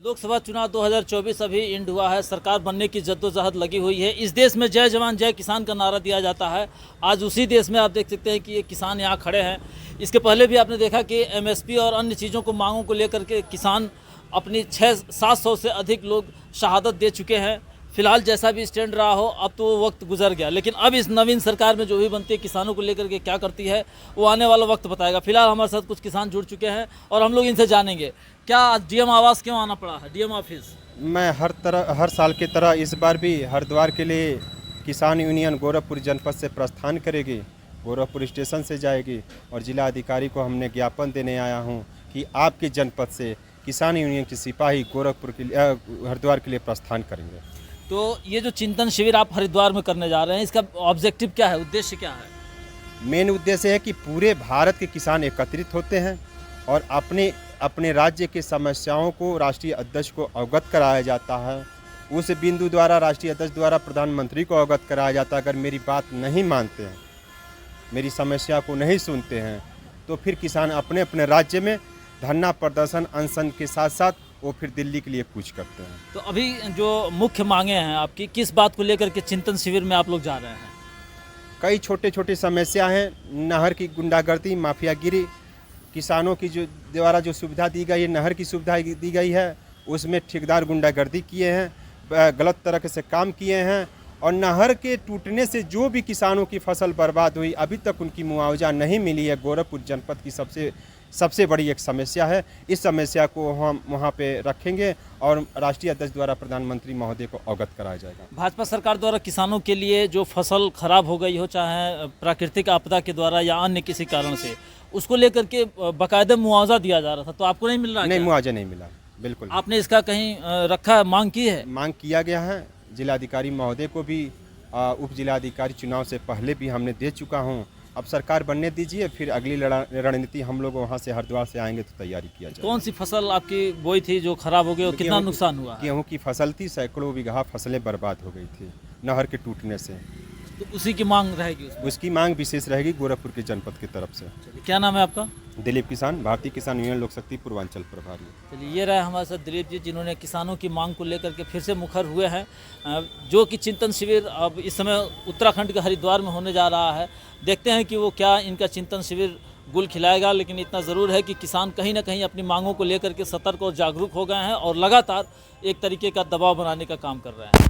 लोकसभा चुनाव 2024 अभी इंड हुआ है। सरकार बनने की जद्दोजहद लगी हुई है। इस देश में जय जवान जय किसान का नारा दिया जाता है। आज उसी देश में आप देख सकते हैं कि ये किसान यहाँ खड़े हैं। इसके पहले भी आपने देखा कि एमएसपी और अन्य चीज़ों को मांगों को लेकर के किसान अपनी 600-700 से अधिक लोग शहादत दे चुके हैं। फिलहाल जैसा भी स्टैंड रहा हो, अब तो वो वक्त गुजर गया, लेकिन अब इस नवीन सरकार में जो भी बनती है किसानों को लेकर के क्या करती है वो आने वाला वक्त बताएगा। फिलहाल हमारे साथ कुछ किसान जुड़ चुके हैं और हम लोग इनसे जानेंगे क्या डीएम आवास क्यों आना पड़ा है, डीएम ऑफिस। मैं हर साल की तरह इस बार भी हरिद्वार के लिए किसान यूनियन गोरखपुर जनपद से प्रस्थान करेगी, गोरखपुर स्टेशन से जाएगी और जिला अधिकारी को हमने ज्ञापन देने आया हूं कि आपके जनपद से किसान यूनियन के सिपाही गोरखपुर के लिए हरिद्वार के लिए प्रस्थान करेंगे। तो ये जो चिंतन शिविर आप हरिद्वार में करने जा रहे हैं, इसका ऑब्जेक्टिव क्या है, उद्देश्य क्या है? मेन उद्देश्य है कि पूरे भारत के किसान एकत्रित होते हैं और अपने राज्य की समस्याओं को राष्ट्रीय अध्यक्ष को अवगत कराया जाता है। उस बिंदु द्वारा राष्ट्रीय अध्यक्ष द्वारा प्रधानमंत्री को अवगत कराया जाता है। अगर मेरी बात नहीं मानते हैं, मेरी समस्या को नहीं सुनते हैं, तो फिर किसान अपने अपने राज्य में धरना प्रदर्शन अनशन के साथ साथ वो फिर दिल्ली के लिए कूच करते हैं। तो अभी जो मुख्य मांगे हैं आपकी, किस बात को लेकर के चिंतन शिविर में आप लोग जा रहे हैं? कई छोटे छोटे समस्या हैं, नहर की गुंडागर्दी, माफियागिरी, किसानों की जो द्वारा जो सुविधा दी गई है, नहर की सुविधा दी गई है, उसमें ठेकेदार गुंडागर्दी किए हैं, गलत तरह से काम किए हैं और नहर के टूटने से जो भी किसानों की फसल बर्बाद हुई, अभी तक उनकी मुआवजा नहीं मिली है। गोरखपुर जनपद की सबसे बड़ी एक समस्या है। इस समस्या को हम वहाँ पे रखेंगे और राष्ट्रीय अध्यक्ष द्वारा प्रधानमंत्री महोदय को अवगत कराया जाएगा। भाजपा सरकार द्वारा किसानों के लिए जो फसल खराब हो गई हो, चाहे प्राकृतिक आपदा के द्वारा या अन्य किसी कारण से, उसको लेकर के बाकायदा मुआवजा दिया जा रहा था, तो आपको नहीं मिल रहा? नहीं, मुआवजा नहीं मिला। बिल्कुल। आपने इसका कहीं रखा है, मांग की है? मांग किया गया है। जिलाधिकारी महोदय को भी उप जिलाधिकारी चुनाव से पहले भी हमने दे चुका हूँ। अब सरकार बनने दीजिए, फिर अगली रणनीति हम लोग वहाँ से हरिद्वार से आएंगे तो तैयारी किया जाए। कौन सी फसल आपकी बोई थी जो खराब हो गई और कितना नुकसान हुआ? गेहूँ की फसल थी, सैकड़ों बीघा फसलें बर्बाद हो गई थी नहर के टूटने से। तो उसी की मांग रहेगी? उसकी मांग विशेष रहेगी गोरखपुर के जनपद की तरफ से। क्या नाम है आपका? दिलीप किसान, भारतीय किसान यूनियन लोक शक्ति पूर्वांचल प्रभारी। चलिए, ये रहे हमारे साथ दिलीप जी, जिन्होंने किसानों की मांग को लेकर के फिर से मुखर हुए हैं। जो कि चिंतन शिविर अब इस समय उत्तराखंड के हरिद्वार में होने जा रहा है। देखते हैं कि वो क्या इनका चिंतन शिविर गुल खिलाएगा, लेकिन इतना ज़रूर है कि किसान कहीं ना कहीं अपनी मांगों को लेकर के सतर्क और जागरूक हो गए हैं और लगातार एक तरीके का दबाव बनाने का काम कर रहे हैं।